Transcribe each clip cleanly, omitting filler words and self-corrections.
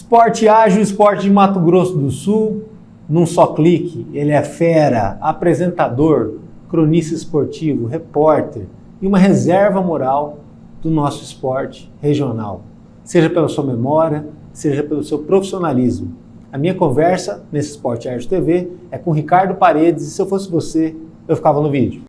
Esporte ágil, esporte de Mato Grosso do Sul, num só clique. Ele é fera, apresentador, cronista esportivo, repórter e uma reserva moral do nosso esporte regional. Seja pela sua memória, seja pelo seu profissionalismo. A minha conversa nesse Esporte Ágil TV é com Ricardo Paredes e se eu fosse você, eu ficava no vídeo.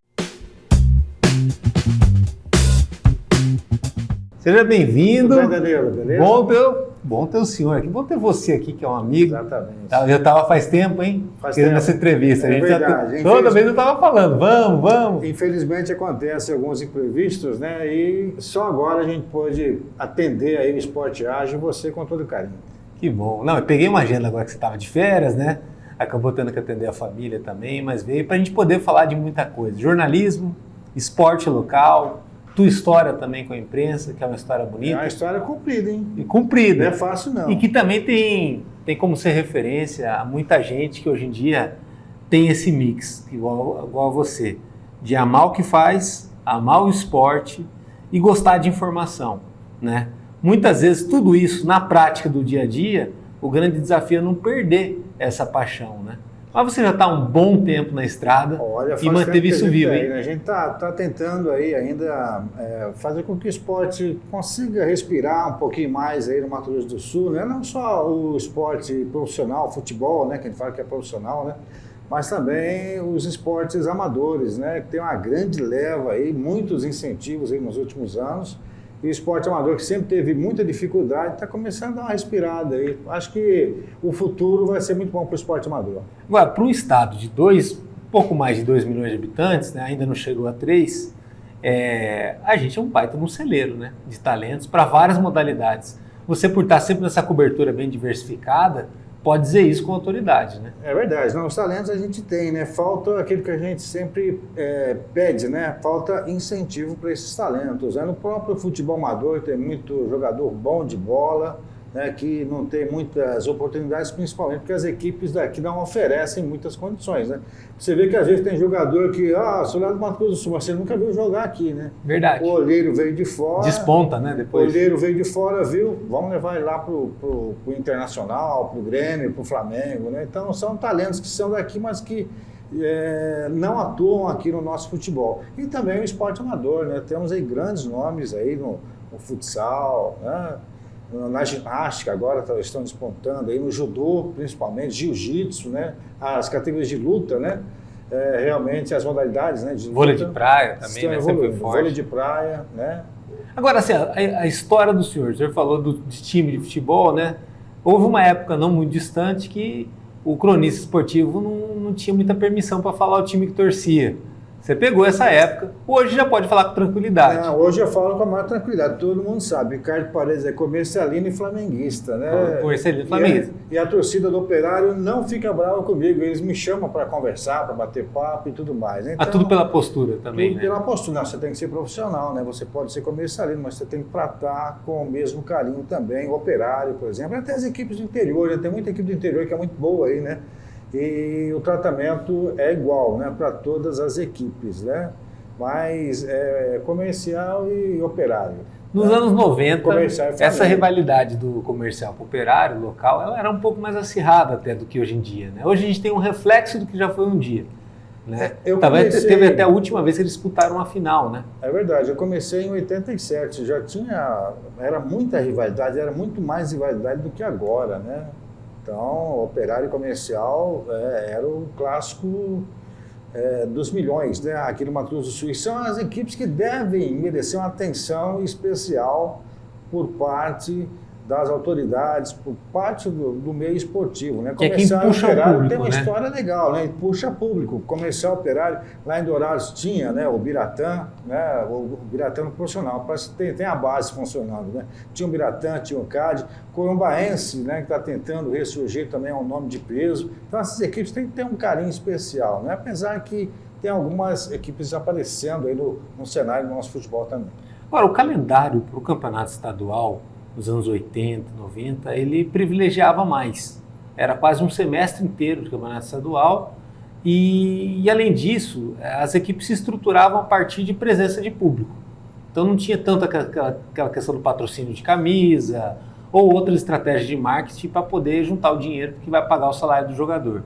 Seja bem-vindo. Tudo bem, Danilo, beleza? Bom ter o senhor aqui. Bom ter você aqui, que é um amigo. Exatamente. Eu estava faz tempo, hein? Querendo essa entrevista. É verdade. Toda vez eu estava falando, vamos. Infelizmente acontecem alguns imprevistos, né? E só agora a gente pôde atender aí o Esporte Ágil, você com todo carinho. Que bom. Não, eu peguei uma agenda agora que você estava de férias, né? Acabou tendo que atender a família também, mas veio para a gente poder falar de muita coisa. Jornalismo, esporte local, tua história também com a imprensa, que é uma história bonita. É uma história comprida, hein? E comprida. Não é fácil, não. E que também tem como ser referência a muita gente que hoje em dia tem esse mix, igual a você, de amar o que faz, amar o esporte e gostar de informação, né? Muitas vezes tudo isso, na prática do dia a dia, o grande desafio é não perder essa paixão, né? Mas você já está um bom tempo na estrada e manteve isso vivo, hein? A gente está tentando aí ainda fazer com que o esporte consiga respirar um pouquinho mais aí no Mato Grosso do Sul, né? Não só o esporte profissional, futebol, né? Que a gente fala que é profissional, né? Mas também os esportes amadores, né? Que tem uma grande leva aí, muitos incentivos aí nos últimos anos. E o esporte amador, que sempre teve muita dificuldade, está começando a dar uma respirada aí. Acho que o futuro vai ser muito bom para o esporte amador. Agora, para um estado de pouco mais de 2 milhões de habitantes, né, ainda não chegou a 3, a gente é um baita de um celeiro, né, de talentos para várias modalidades. Você, por estar sempre nessa cobertura bem diversificada, pode dizer isso com autoridade, né? É verdade, não, os talentos a gente tem, né? Falta aquilo que a gente sempre pede, né? Falta incentivo para esses talentos. No próprio futebol amador tem muito jogador bom de bola, né? Que não tem muitas oportunidades, principalmente porque as equipes daqui não oferecem muitas condições, né? Você vê que às vezes tem jogador que, sou lá do Mato Grosso do Sul, mas você nunca viu jogar aqui, né? Verdade. O olheiro veio de fora. Desponta, né? Depois. O olheiro veio de fora, viu? Vamos levar ele lá pro Internacional, pro Grêmio, pro Flamengo, né? Então são talentos que são daqui, mas que não atuam aqui no nosso futebol. E também o esporte amador, né? Temos aí grandes nomes aí no futsal, né? Na ginástica agora estão despontando, aí no judô principalmente, jiu-jitsu, né? As categorias de luta, né? Realmente as modalidades, né? De vôlei de praia também, né? Sempre forte. Vôlei de praia, né? Agora, assim, a história do senhor, o senhor falou de time de futebol, né? Houve uma época não muito distante que o cronista esportivo não tinha muita permissão para falar o time que torcia. Você pegou essa época, hoje já pode falar com tranquilidade. Não, hoje eu falo com a maior tranquilidade, todo mundo sabe. Ricardo Paredes é comercialino e flamenguista, né? Comercialino e flamenguista. E a torcida do Operário não fica brava comigo, eles me chamam para conversar, para bater papo e tudo mais. Então, tudo pela postura também, tudo né? pela postura. Não, você tem que ser profissional, né? Você pode ser comercialino, mas você tem que tratar com o mesmo carinho também. O Operário, por exemplo, até as equipes do interior, né? Tem muita equipe do interior que é muito boa aí, né? E o tratamento é igual, né, para todas as equipes, né? Mas comercial e operário. Nos anos 90, Comercial e essa rivalidade do comercial para o operário local, ela era um pouco mais acirrada até do que hoje em dia, né? Hoje a gente tem um reflexo do que já foi um dia, né? Teve até a última vez que eles disputaram uma final, né? É verdade, eu comecei em 87, era muita rivalidade, era muito mais rivalidade do que agora, né? Então, operário e comercial era o clássico dos milhões, né? Aqui no Mato Grosso do Sul. E são as equipes que devem merecer uma atenção especial por parte das autoridades, por parte do meio esportivo, né? Comercial e operário tem uma história legal, né? E puxa público. Comercial operário, lá em Dourados tinha, né? O Biratã, né? O Biratã no profissional, parece que tem a base funcionando, né? Tinha o Biratã, tinha o CAD, Corumbaense, né? Que está tentando ressurgir também, é um nome de peso. Então essas equipes têm que ter um carinho especial, né? Apesar que tem algumas equipes aparecendo aí no cenário do nosso futebol também. Agora, o calendário para o campeonato estadual nos anos 80, 90, ele privilegiava mais. Era quase um semestre inteiro de campeonato estadual e além disso, as equipes se estruturavam a partir de presença de público. Então não tinha tanto aquela questão do patrocínio de camisa ou outras estratégias de marketing para poder juntar o dinheiro que vai pagar o salário do jogador.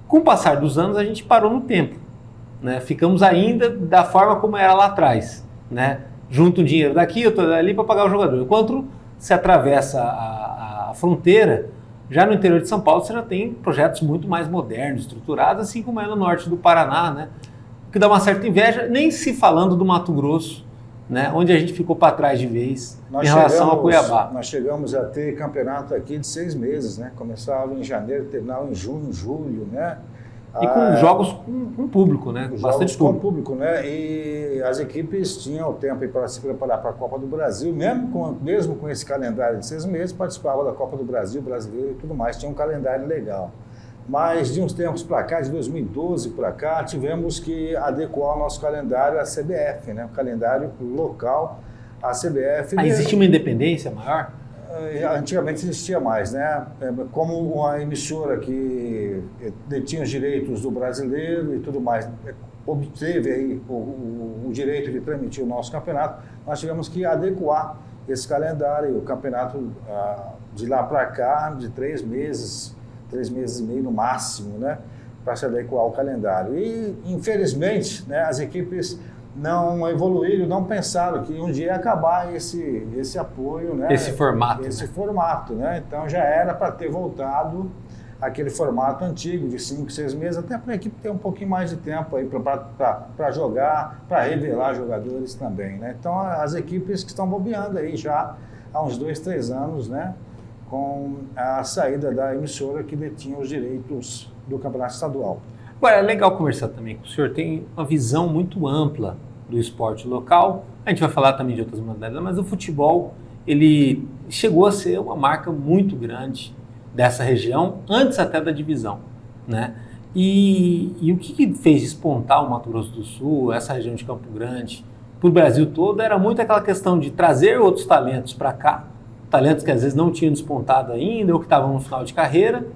Com o passar dos anos, a gente parou no tempo, né? Ficamos ainda da forma como era lá atrás, né? Junta o dinheiro daqui, outro dali para pagar o jogador. Enquanto se atravessa a fronteira, já no interior de São Paulo você já tem projetos muito mais modernos, estruturados, assim como é no norte do Paraná, né? O que dá uma certa inveja, nem se falando do Mato Grosso, né? Onde a gente ficou para trás de vez em relação a Cuiabá. Nós chegamos a ter campeonato aqui de 6 meses, né? Começava em janeiro, terminava em junho, julho, né? E com jogos com público, né? Bastante público, né? E as equipes tinham tempo para se preparar para a Copa do Brasil, mesmo com esse calendário de 6 meses, participavam da Copa do Brasil, brasileiro e tudo mais, tinha um calendário legal. Mas de uns tempos para cá, de 2012 para cá, tivemos que adequar o nosso calendário à CBF, né? O calendário local à CBF. Existe uma independência maior? Antigamente existia mais, né? Como uma emissora que detinha os direitos do brasileiro e tudo mais, obteve aí o direito de transmitir o nosso campeonato, nós tivemos que adequar esse calendário, o campeonato de lá para cá, de 3 meses e meio no máximo, né? Para se adequar ao calendário. E, infelizmente, né, as equipes não evoluíram, não pensaram que um dia ia acabar esse apoio, né? Esse formato. Esse formato, né? Então já era para ter voltado aquele formato antigo de 5, 6 meses, até para a equipe ter um pouquinho mais de tempo aí para jogar, para revelar jogadores também, né? Então as equipes que estão bobeando aí já há uns 2, 3 anos, né? Com a saída da emissora que detinha os direitos do campeonato estadual. Agora, é legal conversar também com o senhor, tem uma visão muito ampla do esporte local, a gente vai falar também de outras modalidades, mas o futebol, ele chegou a ser uma marca muito grande dessa região, antes até da divisão, né? E o que fez despontar o Mato Grosso do Sul, essa região de Campo Grande, para o Brasil todo, era muito aquela questão de trazer outros talentos para cá, talentos que às vezes não tinham despontado ainda, ou que estavam no final de carreira,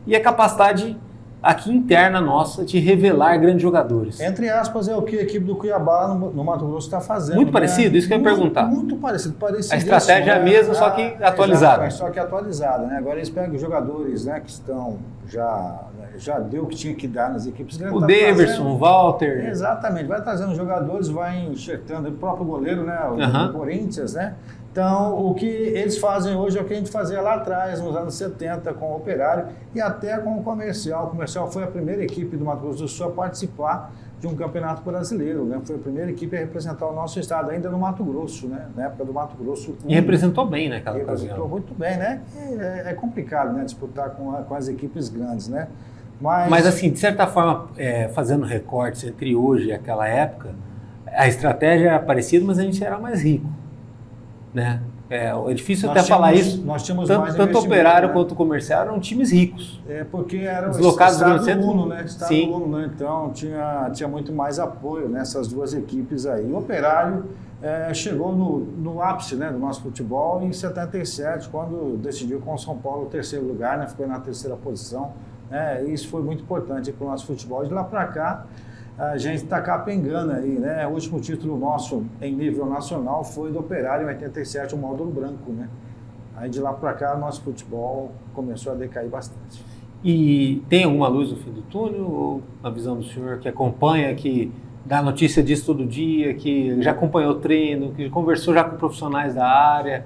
e a capacidade aqui interna nossa de revelar grandes jogadores. Entre aspas, é o que a equipe do Cuiabá no Mato Grosso está fazendo. Muito parecido, isso que eu ia perguntar. Muito parecido. A estratégia é a mesma, só que atualizada. Só que atualizada, né? Agora eles pegam jogadores, né, que estão já deu o que tinha que dar nas equipes grandes. O Daverson, o Walter. Exatamente, vai trazendo jogadores, vai enxertando o próprio goleiro, né, o Corinthians, né? Então, o que eles fazem hoje é o que a gente fazia lá atrás, nos anos 70, com o Operário e até com o Comercial. O Comercial foi a primeira equipe do Mato Grosso do Sul a participar de um campeonato brasileiro, né? Foi a primeira equipe a representar o nosso estado, ainda no Mato Grosso, né? Na época do Mato Grosso. E representou bem naquela ocasião. Representou muito bem, né? É complicado, né? Disputar com as equipes grandes, né? Mas assim, de certa forma, fazendo recortes entre hoje e aquela época, a estratégia era parecida, mas a gente era mais rico, né? É difícil até falar isso. Nós tínhamos tanto Operário, né, quanto Comercial eram times ricos. Porque era deslocados do centro, Uno, né? Estado Uno, né? Então tinha muito mais apoio nessas duas equipes aí. O Operário chegou no ápice, né, do nosso futebol em 77, quando decidiu com o São Paulo o 3º lugar, né? Ficou na 3ª posição. E isso foi muito importante para o nosso futebol. De lá para cá, a gente está capengando aí, né? O último título nosso em nível nacional foi do Operário em 87, o módulo branco, né? Aí de lá para cá, o nosso futebol começou a decair bastante. E tem alguma luz no fim do túnel, ou na visão do senhor, que acompanha, que dá notícia disso todo dia, que já acompanhou o treino, que conversou já com profissionais da área?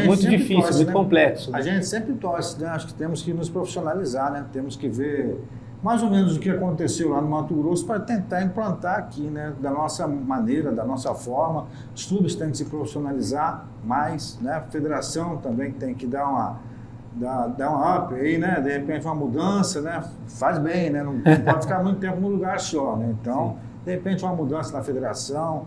Muito difícil, torce, muito complexo. Né? A gente sempre torce, né? Acho que temos que nos profissionalizar, né? Temos que ver mais ou menos o que aconteceu lá no Mato Grosso para tentar implantar aqui, né? Da nossa maneira, da nossa forma. Os clubes têm que se profissionalizar mais, né? A federação também tem que dar um up aí, né? De repente uma mudança, né? Faz bem, né? Não pode ficar muito tempo no lugar só, né? Então, de repente uma mudança na federação,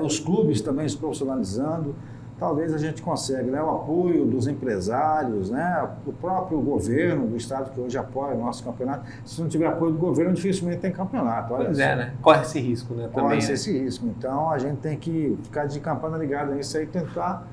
os clubes também se profissionalizando. Talvez a gente consiga, né? O apoio dos empresários, né? O próprio governo do estado que hoje apoia o nosso campeonato. Se não tiver apoio do governo, dificilmente tem campeonato. Pois né? Corre esse risco, né? Corre esse risco. Então, a gente tem que ficar de campana ligada nisso aí e tentar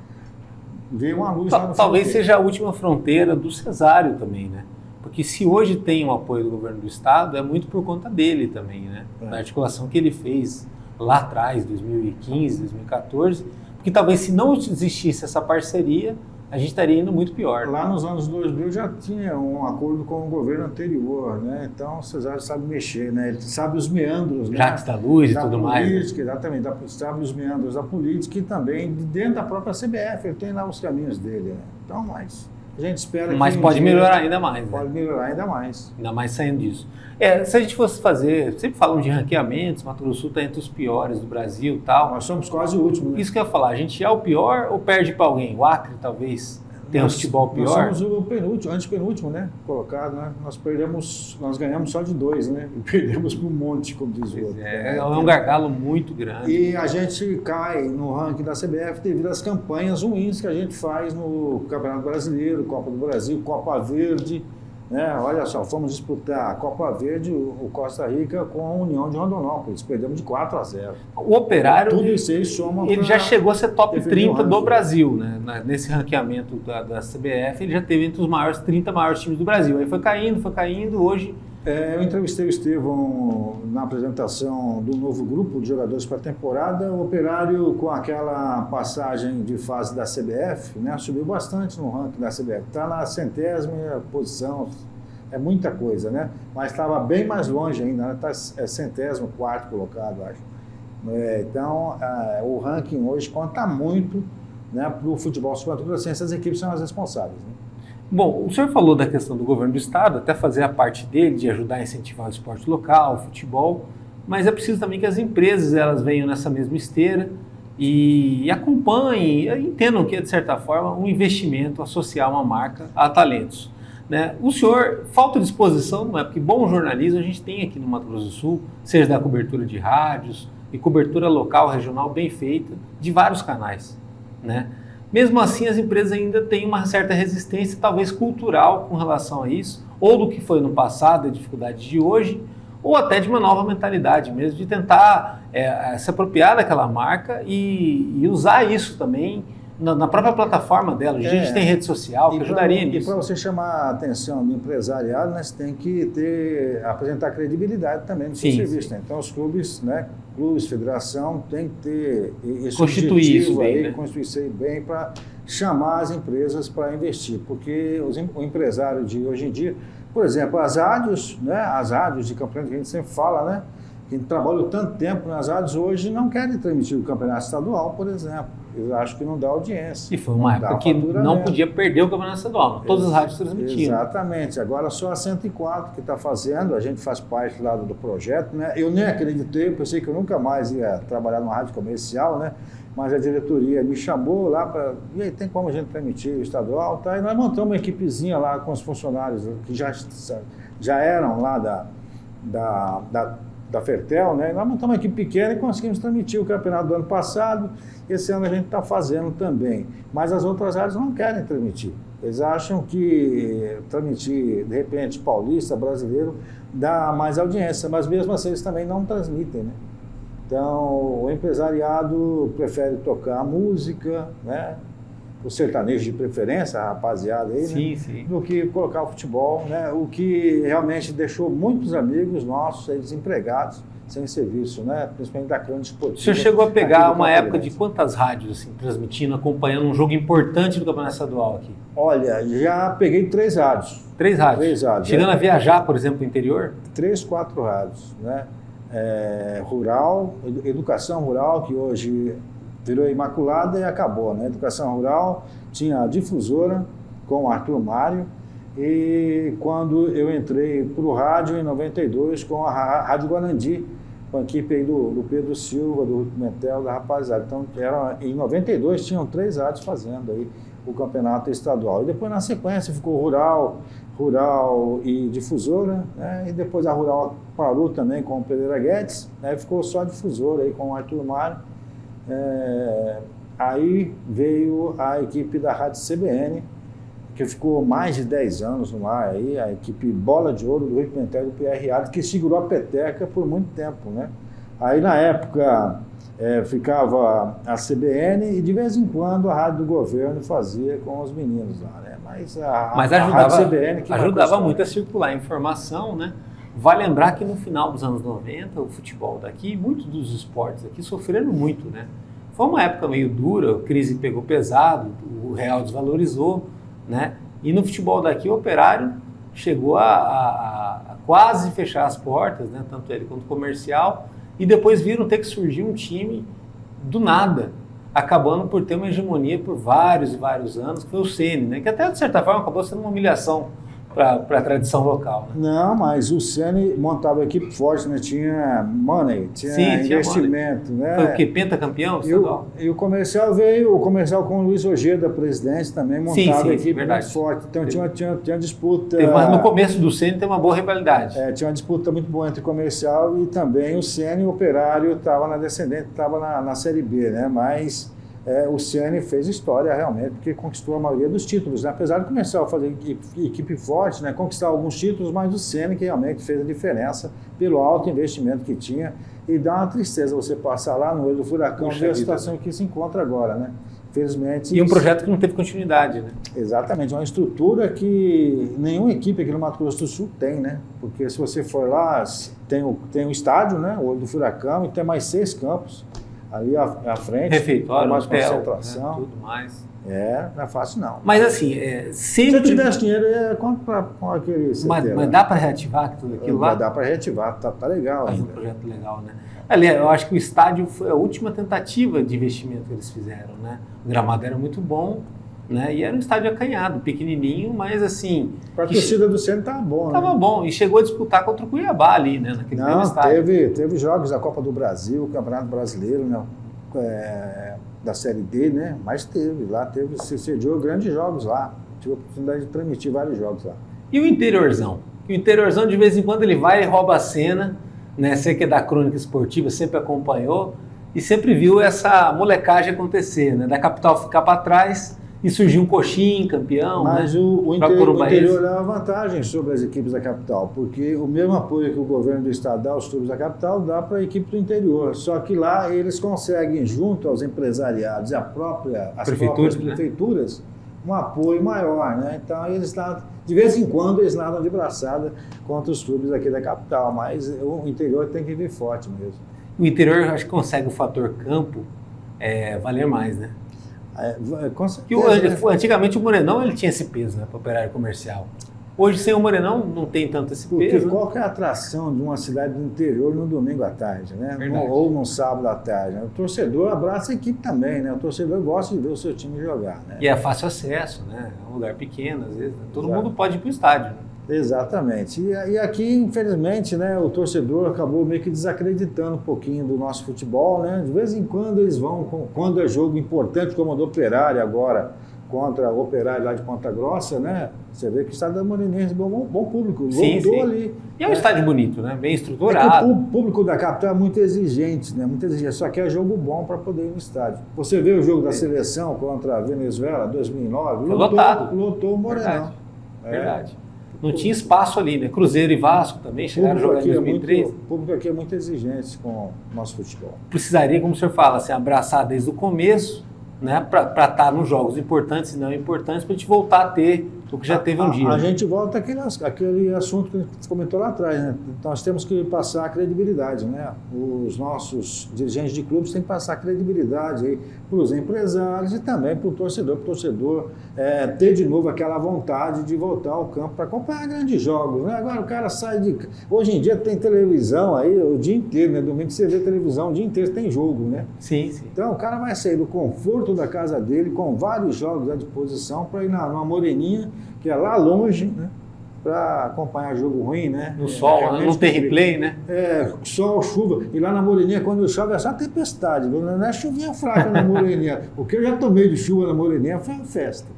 ver uma luz lá no Talvez seja a última fronteira do Cesário também, né? Porque se hoje tem o apoio do governo do estado, é muito por conta dele também, né? Da articulação que ele fez lá atrás, 2015, 2014, porque talvez se não existisse essa parceria, a gente estaria indo muito pior. Lá nos anos 2000 já tinha um acordo com o governo anterior, né? Então o Cesário sabe mexer, né? Ele sabe os meandros, né? Jacques da Luz e tudo mais. Política, né? Exatamente, sabe os meandros da política e também dentro da própria CBF, ele tem lá os caminhos dele, né? Então, mas a gente espera mas que... pode melhorar ainda mais. Pode melhorar ainda mais. Ainda mais saindo disso. Se a gente fosse fazer, sempre falam de ranqueamentos, Mato Grosso do Sul está entre os piores do Brasil e tal. Nós somos quase o último, né? Isso que eu ia falar, a gente é o pior ou perde para alguém? O Acre talvez tenha um futebol pior? Nós somos o penúltimo, antepenúltimo, né? Colocado, né? Nós ganhamos só de 2, né? E perdemos para um monte, como diz o outro. É um gargalo muito grande. E a gente cai no ranking da CBF devido às campanhas ruins que a gente faz no Campeonato Brasileiro, Copa do Brasil, Copa Verde. Olha só, fomos disputar a Copa Verde, o Costa Rica, com a União de Rondonópolis. Perdemos de 4-0. O Operário, tudo isso aí soma ele já chegou a ser top 30 do ranking. Brasil, né? Nesse ranqueamento da CBF, ele já teve entre os 30 maiores times do Brasil. Aí foi caindo, hoje... Eu entrevistei o Estevão na apresentação do novo grupo de jogadores para a temporada. O Operário, com aquela passagem de fase da CBF, né, subiu bastante no ranking da CBF. Está na 100ª posição, é muita coisa, né? Mas estava bem mais longe ainda, está 104º colocado, acho. Então, o ranking hoje conta muito, né, para o futebol sul-mato-grossense. As equipes são as responsáveis, né? Bom, o senhor falou da questão do governo do estado, até fazer a parte dele de ajudar a incentivar o esporte local, o futebol, mas é preciso também que as empresas elas venham nessa mesma esteira e acompanhem, entendam que é, de certa forma, um investimento associar uma marca a talentos. Né? O senhor, falta de exposição, não é? Porque bom jornalismo a gente tem aqui no Mato Grosso do Sul, seja da cobertura de rádios e cobertura local, regional, bem feita, de vários canais, né? Mesmo assim, as empresas ainda têm uma certa resistência, talvez cultural, com relação a isso, ou do que foi no passado, a dificuldade de hoje, ou até de uma nova mentalidade mesmo, de tentar se apropriar daquela marca e usar isso também na própria plataforma dela. Hoje a gente tem rede social que ajudaria nisso. E para você chamar a atenção do empresariado, né, você tem que apresentar credibilidade também no seu serviço. Né? Então, os clubes, né, federação, tem que ter esse objetivo aí, constituir isso aí bem para chamar as empresas para investir. Porque o empresário de hoje em dia, por exemplo, as rádios, né, as rádios de campeonato que a gente sempre fala, né, que trabalham tanto tempo nas rádios hoje não querem transmitir o campeonato estadual, por exemplo. Eu acho que não dá audiência. E foi uma época que não podia perder o campeonato estadual. Todas as rádios transmitiam. Exatamente. Agora só a 104 que está fazendo, a gente faz parte lá do projeto, né? Eu nem acreditei, pensei que eu nunca mais ia trabalhar numa rádio comercial, né? Mas a diretoria me chamou lá para... E aí, tem como a gente transmitir o estadual? Tá? E nós montamos uma equipezinha lá com os funcionários que já eram lá da Fertel, né? Nós montamos uma equipe pequena e conseguimos transmitir o campeonato do ano passado. Esse ano a gente está fazendo também. Mas as outras áreas não querem transmitir. Eles acham que transmitir, de repente, paulista, brasileiro, dá mais audiência. Mas mesmo assim eles também não transmitem, né? Então, o empresariado prefere tocar música, né? O sertanejo de preferência, a rapaziada aí, sim, né? Sim. Do que colocar o futebol, né? O que realmente deixou muitos amigos nossos aí desempregados, sem serviço, né? Principalmente da crônica esportiva. O senhor chegou a pegar uma época de quantas rádios assim, transmitindo, acompanhando um jogo importante do Campeonato Estadual aqui? Olha, já peguei 3 rádios. 3 rádios? 3 rádios. Chegando a viajar, por exemplo, para o interior? 3, 4 rádios, né? Rural, educação rural, que hoje virou Imaculada e acabou, né? Educação rural tinha a difusora com o Arthur Mário e quando eu entrei para o rádio em 92 com a Rádio Guarandi, com a equipe aí do Pedro Silva, do Pimentel, da rapaziada. Então, em 92 tinham 3 rádios fazendo aí o campeonato estadual. E depois na sequência ficou rural e difusora, né? E depois a rural parou também com o Pereira Guedes, né? Ficou só a difusora aí com o Arthur Mário. Aí veio a equipe da Rádio CBN, que ficou mais de 10 anos no ar, aí, a equipe Bola de Ouro do Rio Pimentel e do PR Rádio, que segurou a peteca por muito tempo, né? Aí na época ficava a CBN e de vez em quando a Rádio do Governo fazia com os meninos lá, né? Mas ajudava, a Rádio CBN que ajudava muito a circular a informação, né? Vale lembrar que no final dos anos 90, o futebol daqui, muitos dos esportes aqui sofreram muito, né? Foi uma época meio dura, a crise pegou pesado, o real desvalorizou, né? E no futebol daqui, o Operário chegou a quase fechar as portas, né? Tanto ele quanto o Comercial, e depois viram ter que surgir um time do nada, acabando por ter uma hegemonia por vários e vários anos, que foi o Ceni, né? Que até, de certa forma, acabou sendo uma humilhação para a tradição local. Né? Não, mas o Ceni montava equipe forte, né? Tinha money, tinha investimento. Né? Foi o quê? Pentacampeão? E o Comercial veio, o Comercial com o Luiz Ojeda, presidente, também montava equipe muito forte. Então tinha disputa. Mas no começo do Ceni tem uma boa rivalidade. Tinha uma disputa muito boa entre o Comercial e também o Ceni, o Operário estava na descendente, estava na Série B, né? Mas o Ceni fez história realmente, porque conquistou a maioria dos títulos, né? Apesar de começar a fazer equipe forte, né? Conquistar alguns títulos, mas o Ceni que realmente fez a diferença pelo alto investimento que tinha, e dá uma tristeza você passar lá no olho do furacão e ver a situação que se encontra agora, né? Infelizmente. E um projeto que não teve continuidade, né? Exatamente, uma estrutura que nenhuma equipe aqui no Mato Grosso do Sul tem, né? Porque se você for lá, tem o estádio, né? O olho do furacão, e tem mais 6 campos ali à frente, refeitório, mais hotel, concentração, né, tudo mais. Não é fácil não. Mas assim, sempre... Se eu tivesse dinheiro, eu ia comprar com aquele CT. Mas dá para reativar tudo aquilo lá? Dá para reativar, tá legal. Faz um projeto legal, né? Ali, eu acho que o estádio foi a última tentativa de investimento que eles fizeram, né? O gramado era muito bom, né? E era um estádio acanhado, pequenininho, mas assim... Para a torcida do Ceni estava bom, né? Estava bom, e chegou a disputar contra o Cuiabá ali, né? Naquele mesmo estádio. Teve jogos da Copa do Brasil, o Campeonato Brasileiro, né? Da Série D, né? Mas se sediou grandes jogos lá. Tive a oportunidade de transmitir vários jogos lá. E o interiorzão? O interiorzão, de vez em quando, ele vai e rouba a cena, né? Você que é da crônica esportiva, sempre acompanhou e sempre viu essa molecagem acontecer, né? Da capital ficar para trás e surgir um Coxim, campeão. Mas né? o interior leva vantagem sobre as equipes da capital, porque o mesmo apoio que o governo do estado dá aos clubes da capital dá para a equipe do interior. Só que lá eles conseguem, junto aos empresariados e as próprias prefeituras, um apoio maior, né? Então eles de vez em quando eles nadam de braçada contra os clubes aqui da capital, mas o interior tem que vir forte mesmo. O interior, acho que consegue o fator campo valer mais, né? Com certeza, antigamente o Morenão ele tinha esse peso, né, para o Operário Comercial. Hoje, sem o Morenão, não tem tanto esse peso. Porque qual que é a atração de uma cidade do interior no domingo à tarde, né? Ou no sábado à tarde? Né? O torcedor abraça a equipe também, né? O torcedor gosta de ver o seu time jogar, né? E é fácil acesso, né? É um lugar pequeno, às vezes. Né? Todo mundo pode ir para o estádio. Né? Exatamente. E aqui, infelizmente, né, o torcedor acabou meio que desacreditando um pouquinho do nosso futebol, né? De vez em quando eles vão, quando é jogo importante, como o do Operário agora, contra o Operário lá de Ponta Grossa, né? Você vê que o estádio da Morenense é um bom público, lotou ali. E é um estádio bonito, né? Bem estruturado. O público da capital é muito exigente, né? Muito exigente, só que é jogo bom para poder ir no estádio. Você vê o jogo da seleção contra a Venezuela, 2009, lotou o Morenão. Verdade. Não tinha espaço ali, né? Cruzeiro e Vasco também chegaram a jogar em 2003. O público aqui é muito exigente com o nosso futebol. Precisaria, como o senhor fala, se abraçar desde o começo, né? Para estar nos jogos importantes e não importantes, para a gente voltar a ter o que já teve um dia. A gente volta àquele assunto que a gente comentou lá atrás, né? Nós temos que passar a credibilidade, né? Os nossos dirigentes de clubes têm que passar a credibilidade para os empresários e também para o torcedor ter de novo aquela vontade de voltar ao campo para acompanhar grandes jogos, né? Agora o cara sai de... Hoje em dia tem televisão aí o dia inteiro, né? Domingo você vê televisão o dia inteiro, tem jogo, né? Sim. Então o cara vai sair do conforto da casa dele com vários jogos à disposição para ir numa Moreninha, que é lá longe, né? Para acompanhar jogo ruim, né? No sol, não tem replay, né? Sol, chuva. E lá na Moreninha, quando chove, é só tempestade, viu? Não é chuvinha fraca na Moreninha. O que eu já tomei de chuva na Moreninha foi uma festa.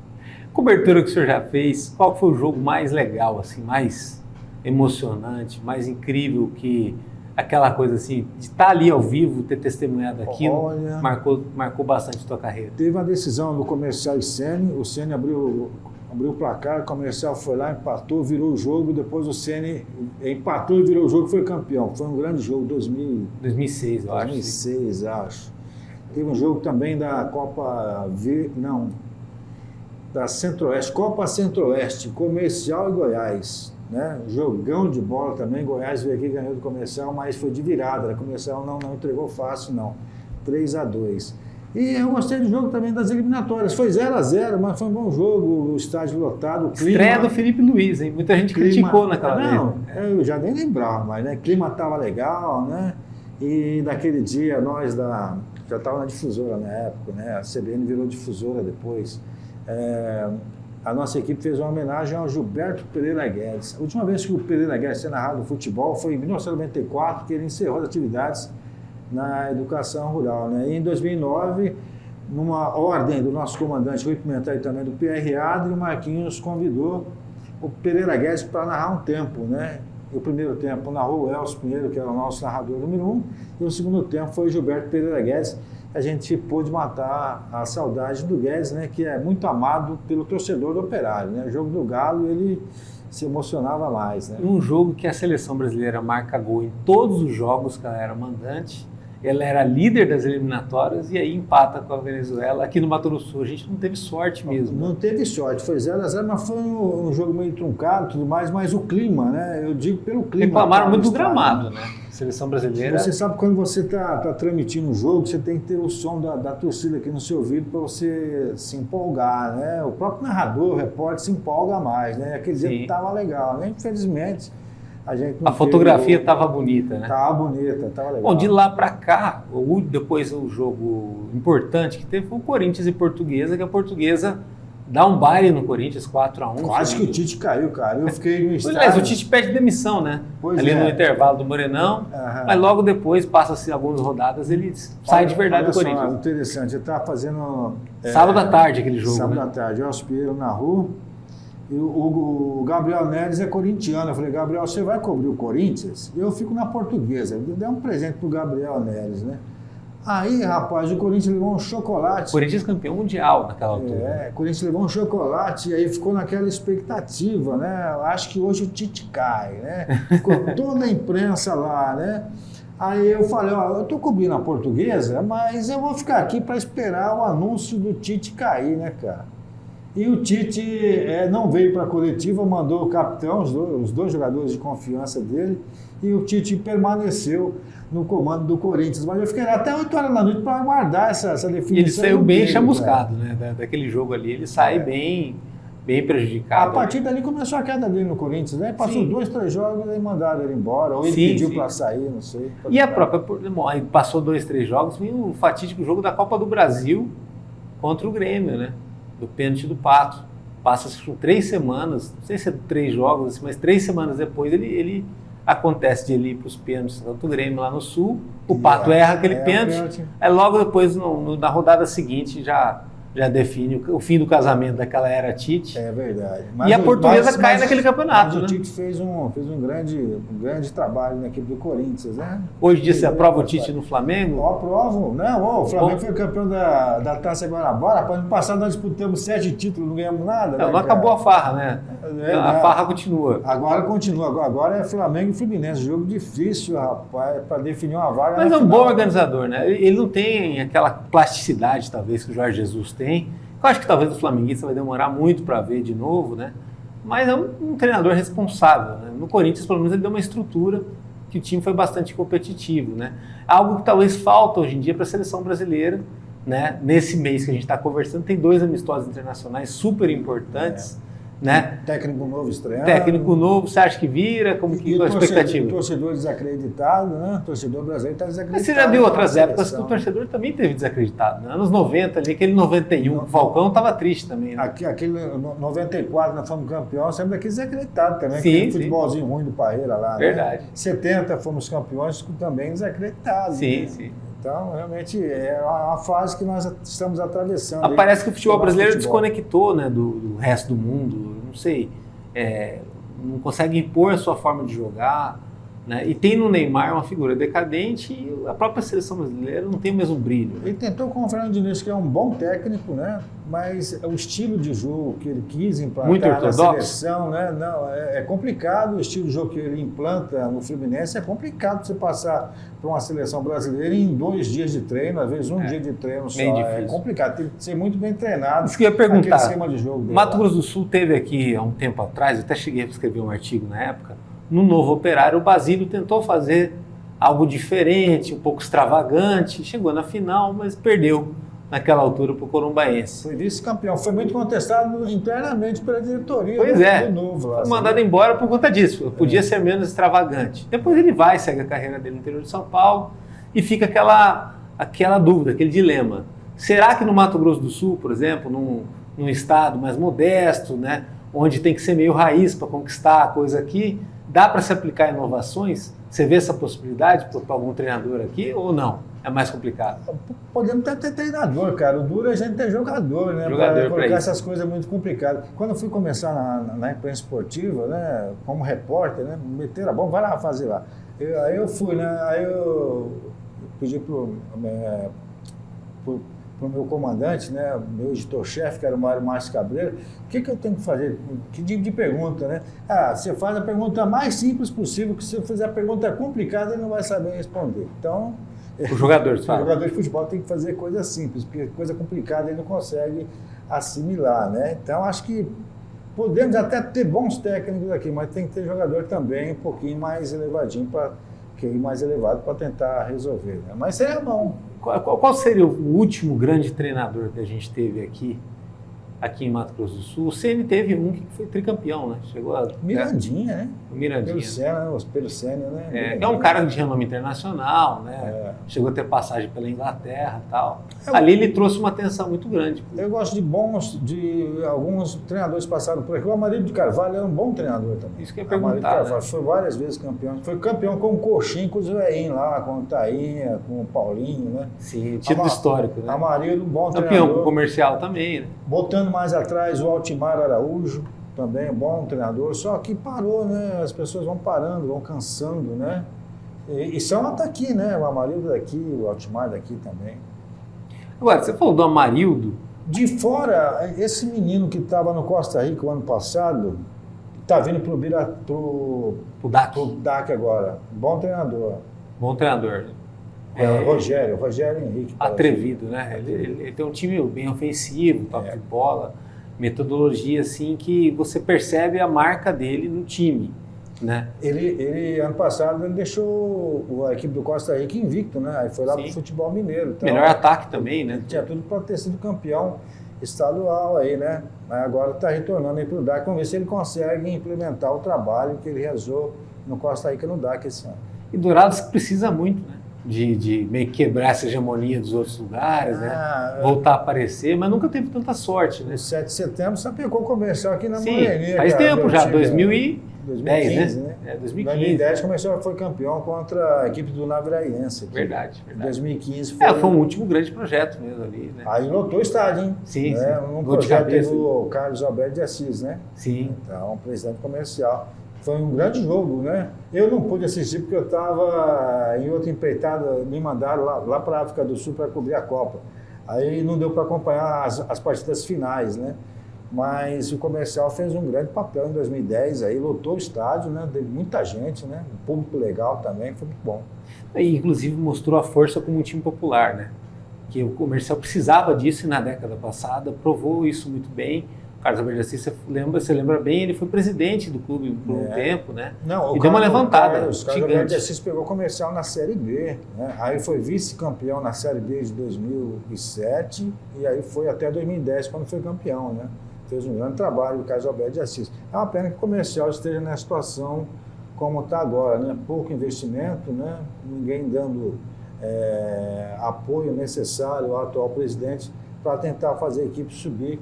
Cobertura que o senhor já fez, qual foi o jogo mais legal, assim, mais emocionante, mais incrível, que aquela coisa assim, de estar ali ao vivo, ter testemunhado aquilo, marcou bastante a tua carreira? Teve uma decisão do Comercial e Ceni, o Ceni abriu o placar, o Comercial foi lá, empatou, virou o jogo, depois o Ceni empatou e virou o jogo e foi campeão. Foi um grande jogo, 2006, eu acho. 2006, acho. Teve um jogo também da da Centro-Oeste, Copa Centro-Oeste, Comercial e Goiás. Né? Jogão de bola também, Goiás veio aqui e ganhou do Comercial, mas foi de virada, o Comercial não entregou fácil não, 3-2. E eu gostei do jogo também das eliminatórias. Foi 0-0, mas foi um bom jogo, o estádio lotado, o clima... Estreia do Felipe Luiz, hein? Muita gente criticou naquela vez. Não, eu já nem lembrava mais, né? O clima estava legal, né? E naquele dia nós já estava na difusora na época, né? A CBN virou difusora depois. A nossa equipe fez uma homenagem ao Gilberto Pereira Guedes. A última vez que o Pereira Guedes tinha narrado o futebol foi em 1994, que ele encerrou as atividades na educação rural, né? E em 2009, numa ordem do nosso comandante Rui Pimentel e também do PR Adri, o Marquinhos convidou o Pereira Guedes para narrar um tempo, né? E o primeiro tempo narrou o Elcio Pinheiro, que era o nosso narrador número 1, e o segundo tempo foi o Gilberto Pereira Guedes. A gente pôde matar a saudade do Guedes, né? Que é muito amado pelo torcedor do Operário, né? O jogo do Galo, ele se emocionava mais, né? Um jogo que a seleção brasileira marca gol em todos os jogos que ela era mandante. Ela era líder das eliminatórias e aí empata com a Venezuela. Aqui no Mato Grosso do Sul a gente não teve sorte mesmo. Não teve sorte, foi 0-0, mas foi um jogo meio truncado e tudo mais, mas o clima, né? Eu digo pelo clima. Reclamaram muito do gramado, né? A seleção brasileira... Você sabe quando você está transmitindo um jogo, você tem que ter o som da torcida aqui no seu ouvido para você se empolgar, né? O próprio narrador, o repórter se empolga mais, né? Aquele dia que estava legal, né? Infelizmente... A fotografia estava bonita, né? Estava bonita, estava legal. Bom, de lá para cá, depois o jogo importante que teve foi o Corinthians e Portuguesa, que a Portuguesa dá um baile no Corinthians, 4-1. Quase que o Tite caiu, cara. Eu fiquei no estádio. Aliás, o Tite pede demissão, né? Ali no intervalo do Morenão, mas logo depois, passa-se algumas rodadas, ele sai de verdade do Corinthians. Só, interessante, ele estava fazendo... sábado à tarde aquele jogo, Sábado à tarde, Elcio Pinheiro na rua. E o Gabriel Neres é corintiano. Eu falei, Gabriel, você vai cobrir o Corinthians? Eu fico na Portuguesa. Eu dei um presente pro Gabriel Neres, né? Aí, rapaz, o Corinthians levou um chocolate. O Corinthians campeão mundial naquela altura. O Corinthians levou um chocolate e aí ficou naquela expectativa, né? Eu acho que hoje o Tite cai, né? Ficou toda a imprensa lá, né? Aí eu falei, ó, eu tô cobrindo a Portuguesa, mas eu vou ficar aqui para esperar o anúncio do Tite cair, né, cara? E o Tite não veio para a coletiva, mandou o capitão, os dois jogadores de confiança dele, e o Tite permaneceu no comando do Corinthians. Mas eu fiquei até 8 horas da noite para aguardar essa definição. E ele saiu bem chamuscado, né? Daquele jogo ali, ele sai bem prejudicado. A partir dali começou a queda dele no Corinthians, né? Passou 2, 3 jogos e mandaram ele embora, ou ele pediu para sair, não sei. E a própria... Aí passou 2, 3 jogos, veio o fatídico jogo da Copa do Brasil contra o Grêmio, né? Do pênalti do Pato. Passa-se 3 semanas, não sei se é 3 jogos, mas 3 semanas depois ele acontece de ele ir para os pênaltis do Grêmio lá no Sul, o Pato erra aquele pênalti, aí logo depois na rodada seguinte já define o fim do casamento daquela era Tite. É verdade. E a Portuguesa cai naquele campeonato. Mas o Tite fez um grande trabalho na equipe do Corinthians, né? Hoje em dia você aprova o Tite no Flamengo? Eu aprovo. Não, o Flamengo foi campeão da Taça Guanabara. Ano passado nós disputamos 7 títulos, não ganhamos nada. Não acabou a farra, né? A farra continua. Agora continua. Agora é Flamengo e Fluminense. Jogo difícil, rapaz, para definir uma vaga. Mas é um bom organizador, né? Ele não tem aquela plasticidade, talvez, que o Jorge Jesus tem. Eu acho que talvez o flamenguista vai demorar muito para ver de novo, né? Mas é um treinador responsável, né? No Corinthians, pelo menos, ele deu uma estrutura que o time foi bastante competitivo, né? Algo que talvez falta hoje em dia para a seleção brasileira, né? Nesse mês que a gente está conversando, tem 2 amistosos internacionais super importantes, né? Técnico novo estreando. Técnico novo, você acha que vira? Como que qual a expectativa? O torcedor desacreditado, né? O torcedor brasileiro está desacreditado. Mas você já viu outras épocas que o torcedor também teve desacreditado, né? Anos 90 ali, aquele 91, o Falcão estava triste também, né? Aquele 94, nós fomos campeões, sempre daquele desacreditado também. Sim, aquele futebolzinho ruim do Parreira lá, verdade. Né? 70 fomos campeões, também desacreditados. Sim, né? sim. Então, realmente, é uma fase que nós estamos atravessando. Parece que o futebol brasileiro desconectou, né, do resto do mundo, não sei, não consegue impor a sua forma de jogar, né? E tem no Neymar uma figura decadente e a própria seleção brasileira não tem o mesmo brilho. Né? Ele tentou com o Fernando Diniz, que é um bom técnico, né? Mas o estilo de jogo que ele quis implantar na seleção, né? Não, é complicado o estilo de jogo que ele implanta no Fluminense, é complicado você passar para uma seleção brasileira em 2 dias de treino, às vezes um dia de treino só. É complicado, tem que ser muito bem treinado. Isso que eu ia perguntar, esquema de jogo dele, Mato Grosso do Sul teve aqui há um tempo atrás, eu até cheguei a escrever um artigo na época, no Novo Operário, o Basílio tentou fazer algo diferente, um pouco extravagante, chegou na final, mas perdeu naquela altura para o Corumbaense. Foi vice-campeão, foi muito contestado internamente pela diretoria do Novo. Lá, foi mandado embora por conta disso, podia ser menos extravagante. Depois ele segue a carreira dele no interior de São Paulo e fica aquela dúvida, aquele dilema. Será que no Mato Grosso do Sul, por exemplo, num estado mais modesto, né, onde tem que ser meio raiz para conquistar a coisa aqui, dá para se aplicar inovações? Você vê essa possibilidade para algum treinador aqui ou não? É mais complicado? Podemos até ter treinador, cara. O duro é a gente ter jogador, né? Jogador para colocar essas coisas muito complicadas. Quando eu fui começar na imprensa esportiva, né, como repórter, né, meteram a bomba, vai lá fazer lá. Aí eu fui, né? Aí eu pedi pro meu comandante, né, meu editor-chefe, que era o Mário Márcio Cabreiro, o que eu tenho que fazer? Que tipo de pergunta, né? Você faz a pergunta mais simples possível, que se eu fizer a pergunta complicada, ele não vai saber responder. Então, o jogador de futebol tem que fazer coisa simples, porque coisa complicada ele não consegue assimilar, né? Então, acho que podemos até ter bons técnicos aqui, mas tem que ter jogador também um pouquinho mais elevadinho, mais elevado para tentar resolver, né? Mas seria bom. Qual seria o último grande treinador que a gente teve aqui em Mato Grosso do Sul? O Ceni teve um que foi tricampeão, né? Chegou a... Mirandinha, né? O Mirandinha. Pelo Senna, né? É um cara de renome internacional, né? Chegou a ter passagem pela Inglaterra e tal. Ali ele trouxe uma atenção muito grande. Eu gosto de alguns treinadores que passaram por aqui. O Amarildo de Carvalho era um bom treinador também. Isso que eu ia perguntar, né? Foi várias vezes campeão. Foi campeão com o Coxinho, com o Zueinho lá, com o Tainha, com o Paulinho, né? Sim, título histórico, né? Amarildo, bom campeão treinador. Com comercial também, né? Botando mais atrás o Altimar Araújo, também bom treinador, só que parou, né? As pessoas vão parando, vão cansando, né? E são daqui, né? O Amarildo daqui, o Altimar daqui também. Agora, você falou do Amarildo. De fora, esse menino que estava no Costa Rica o ano passado, está vindo pro DAC agora. Bom treinador. Bom treinador. Rogério Henrique. Atrevido, né? Ele tem um time bem ofensivo, toque de bola, metodologia assim que você percebe a marca dele no time, né? Ele ano passado, ele deixou a equipe do Costa Rica invicto, né? Aí foi lá pro futebol mineiro. Então, melhor ataque também, né? Tinha tudo para ter sido campeão estadual aí, né? Mas agora está retornando aí pro DAC. Vamos ver se ele consegue implementar o trabalho que ele realizou no Costa Rica no DAC esse ano. E Dourados precisa muito, né? De meio que quebrar essa hegemonia dos outros lugares, né? Voltar a aparecer, mas nunca teve tanta sorte, né? O 7 de setembro sapecou o comercial aqui na Sim, Moreninha. faz tempo já, 2010, 2015, né? 2015. 2010 o comercial foi campeão contra a equipe do Naviraense. Verdade. 2015 foi um último grande projeto mesmo ali, né? Aí lotou o estádio, hein? Sim. Um projeto do Carlos Alberto de Assis, né? Sim. Então, presidente comercial. Foi um grande jogo, né? Eu não pude assistir porque eu estava em outra empreitada, me mandaram lá para a África do Sul para cobrir a Copa. Aí não deu para acompanhar as partidas finais, né? Mas o comercial fez um grande papel em 2010, aí lotou o estádio, né? Deu muita gente, né? Um público legal também, foi muito bom. E, inclusive mostrou a força como um time popular, né? Que o comercial precisava disso e na década passada provou isso muito bem. Carlos Alberto de Assis, você lembra bem, ele foi presidente do clube por um tempo, né? Não, e deu uma levantada Carlos Alberto de Assis pegou comercial na Série B, né? Aí foi vice-campeão na Série B de 2007 e aí foi até 2010 quando foi campeão, né? Fez um grande trabalho o Carlos Alberto de Assis. É uma pena que o comercial esteja nessa situação como está agora, né? Pouco investimento, né? Ninguém dando apoio necessário ao atual presidente para tentar fazer a equipe subir.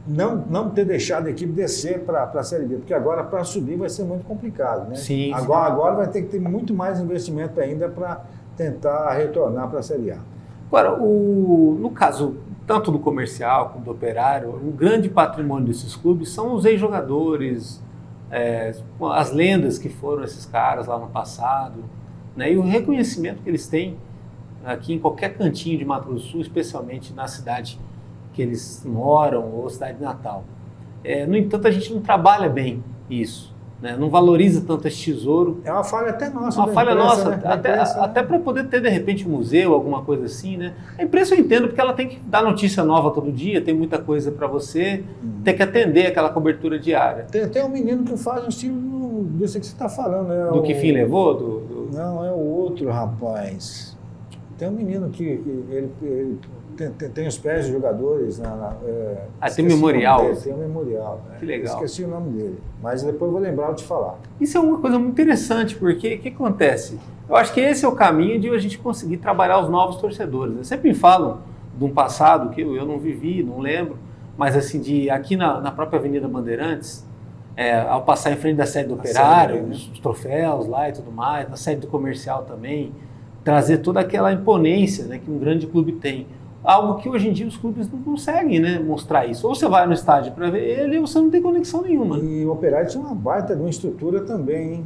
Não ter deixado a equipe descer para a Série B, porque agora para subir vai ser muito complicado, né? Sim, agora vai ter que ter muito mais investimento ainda para tentar retornar para a Série A. Agora, no caso tanto do comercial como do Operário, o grande patrimônio desses clubes são os ex-jogadores, as lendas que foram esses caras lá no passado, né? E o reconhecimento que eles têm aqui em qualquer cantinho de Mato Grosso do Sul, especialmente na cidade que eles moram ou cidade natal. No entanto, a gente não trabalha bem isso, né? Não valoriza tanto esse tesouro. É uma falha até nossa. Uma falha nossa, né? até para poder ter, de repente, um museu, alguma coisa assim, né? A imprensa eu entendo, porque ela tem que dar notícia nova todo dia, tem muita coisa para você, tem que atender aquela cobertura diária. Tem um menino que faz um estilo desse que você está falando. Do que fim levou? Não, é o outro rapaz. Tem um menino que ele tem os pés de jogadores. Tem um memorial. Tem um memorial. Que legal. Esqueci o nome dele, mas depois eu vou lembrar de falar. Isso é uma coisa muito interessante, porque o que acontece? Eu acho que esse é o caminho de a gente conseguir trabalhar os novos torcedores. Eu sempre falo de um passado que eu não vivi, não lembro, mas assim, aqui na própria Avenida Bandeirantes, ao passar em frente da sede do Operário, os troféus lá e tudo mais, na sede do Comercial também, trazer toda aquela imponência, né, que um grande clube tem. Algo que hoje em dia os clubes não conseguem, né, mostrar isso. Ou você vai no estádio para ver ele, ou você não tem conexão nenhuma. E o Operário tinha uma baita de uma estrutura também, hein?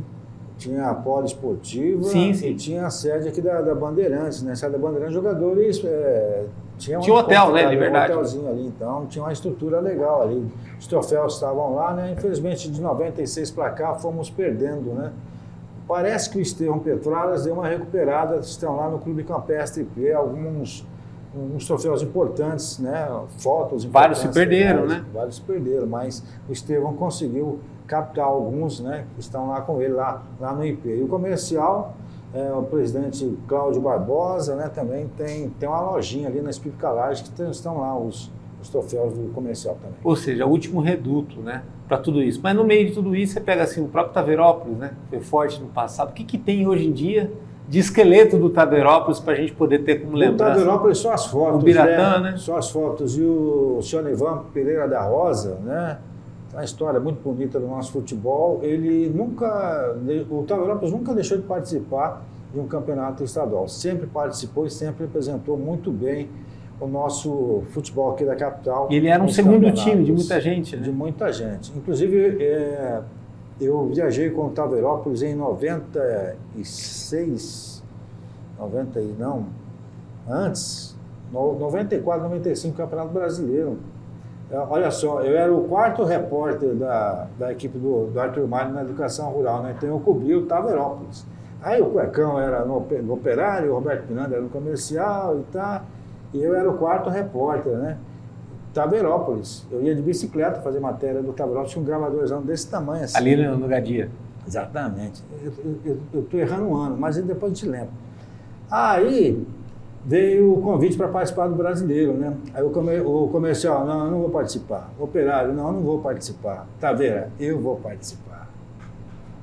Tinha a poliesportiva e tinha a sede aqui da Bandeirantes, né? A sede da Bandeirantes, jogadores... Tinha um hotel, né? Liberdade. Um hotelzinho ali, então tinha uma estrutura legal ali. Os troféus estavam lá, né? Infelizmente, de 96 para cá, fomos perdendo, né? Parece que o Estevão Petralas deu uma recuperada, estão lá no Clube Campestre IP, alguns troféus importantes, né? Fotos importantes. Vários se perderam, né? Vários se perderam, mas o Estevão conseguiu captar alguns, né? Que estão lá com ele, lá no IP. E o Comercial, o presidente Cláudio Barbosa, né? Também tem uma lojinha ali na Espírito Calage que estão lá os troféus do Comercial também. Ou seja, o último reduto, né? Para tudo isso. Mas no meio de tudo isso, você pega assim o próprio Taveirópolis, né? Foi forte no passado. O que tem hoje em dia de esqueleto do Taveirópolis para a gente poder ter como lembrança? O Taveirópolis, só as fotos. O Biratã, né? Só as fotos. E o senhor Ivan Pereira da Rosa, né? Uma história muito bonita do nosso futebol. O Taveirópolis nunca deixou de participar de um campeonato estadual. Sempre participou e sempre representou muito bem o nosso futebol aqui da capital. E ele era um segundo time de muita gente, né? De muita gente. Inclusive, eu viajei com o Taveirópolis em 96, 94, 95, Campeonato Brasileiro. Olha só, eu era o quarto repórter da equipe do Arthur Mário na Educação Rural, né? Então eu cobri o Taveirópolis. Aí o Cuecão era no Operário, o Roberto Pinanda era no Comercial e tal. E eu era o quarto repórter, né? Taveirópolis. Eu ia de bicicleta fazer matéria do Taveirópolis, tinha um gravadorzão desse tamanho assim. Ali no Gadia. Exatamente. Eu estou errando um ano, mas depois eu te lembro. Aí veio o convite para participar do Brasileiro, né? Aí o Comercial, não, eu não vou participar. O Operário, não, eu não vou participar. Taveira, eu vou participar.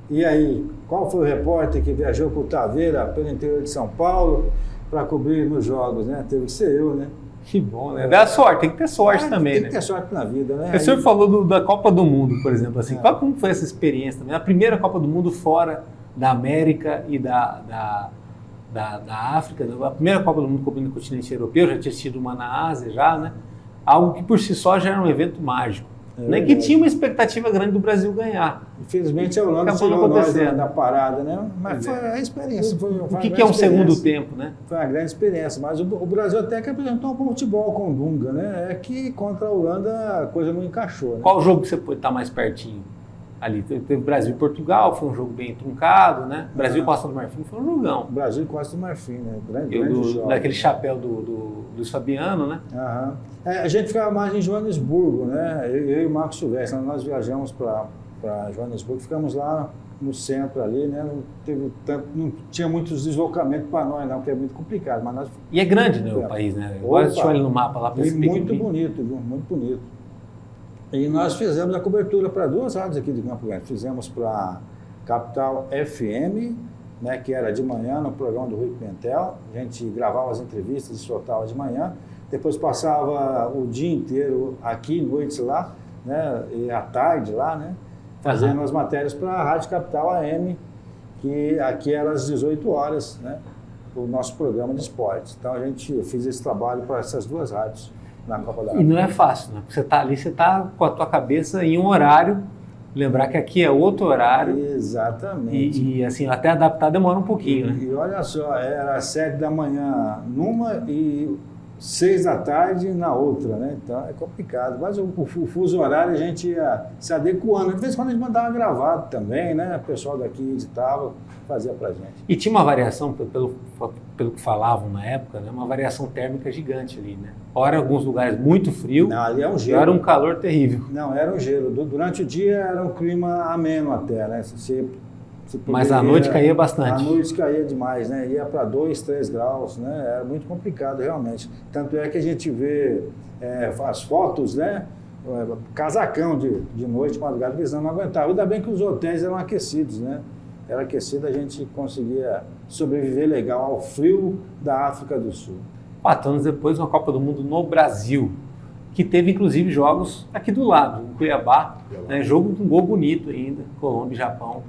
E aí, qual foi o repórter que viajou para o Taveira, pelo interior de São Paulo, para cobrir nos jogos, né? Teve que ser eu, né? Que bom, né? Dá sorte, tem que ter sorte também, tem né? Tem que ter sorte na vida, né? O senhor falou da Copa do Mundo, por exemplo, assim, como foi essa experiência também? A primeira Copa do Mundo fora da América e da África, né? A primeira Copa do Mundo cobrindo o continente europeu, já tinha tido uma na Ásia já, né? Algo que por si só já era um evento mágico. Né? Que tinha uma expectativa grande do Brasil ganhar. Infelizmente a Holanda tirou nós da parada, né? Mas foi a experiência. O que é um segundo tempo, né? Foi uma grande experiência, mas o Brasil até que apresentou um bom futebol com o Dunga, né? É que contra a Holanda a coisa não encaixou, né? Qual jogo que você pode estar mais pertinho? Ali teve Brasil e Portugal, foi um jogo bem truncado, né? Brasil e Costa do Marfim foi um jogão. Brasil e Costa do Marfim, né? Grande jogo, daquele chapéu do Luiz Fabiano, né? A gente ficava mais em Joanesburgo, né? Eu e o Marcos Silvestre, nós viajamos para Joanesburgo, ficamos lá no centro ali, né? Não tinha muitos deslocamentos para nós, não, porque é muito complicado. Mas nós... E é grande, né, o país, né? Agora deixa eu olhar no mapa lá. Muito bonito, viu? Muito bonito. E nós fizemos a cobertura para duas rádios aqui de Campo Grande. Fizemos para Capital FM, né, que era de manhã no programa do Rui Pimentel. A gente gravava as entrevistas e soltava de manhã. Depois passava o dia inteiro aqui, noites lá, né, e à tarde lá, né, fazendo as matérias para a Rádio Capital AM, que aqui era às 18 horas, né, o nosso programa de esportes. Então eu fiz esse trabalho para essas duas rádios. Na Copa da África. E não é fácil, né? Você está ali, você está com a tua cabeça em um horário, lembrar que aqui é outro horário. Exatamente. E assim, até adaptar demora um pouquinho, né? E olha só, era 7 da manhã numa e 6 da tarde na outra, né? Então é complicado. Mas o fuso horário a gente ia se adequando. De vez em quando a gente mandava gravado também, né? O pessoal daqui editava, fazia pra gente. E tinha uma variação, pelo que falavam na época, né? Uma variação térmica gigante ali, né? Ora, em alguns lugares muito frio. Não, ali é um gelo. Era um calor terrível. Não, era um gelo. Durante o dia era um clima ameno até, né? Você Mas à noite caía bastante. À noite caía demais, né? Ia para 2, 3 graus, né? Era muito complicado, realmente. Tanto é que a gente vê as fotos, né? Casacão de noite, madrugada, porque eles não aguentavam. Ainda bem que os hotéis eram aquecidos, né? Era aquecido, a gente conseguia sobreviver legal ao frio da África do Sul. 4 anos depois, uma Copa do Mundo no Brasil, que teve inclusive jogos aqui do lado, em Cuiabá, né? Jogo com um gol bonito ainda, Colômbia e Japão.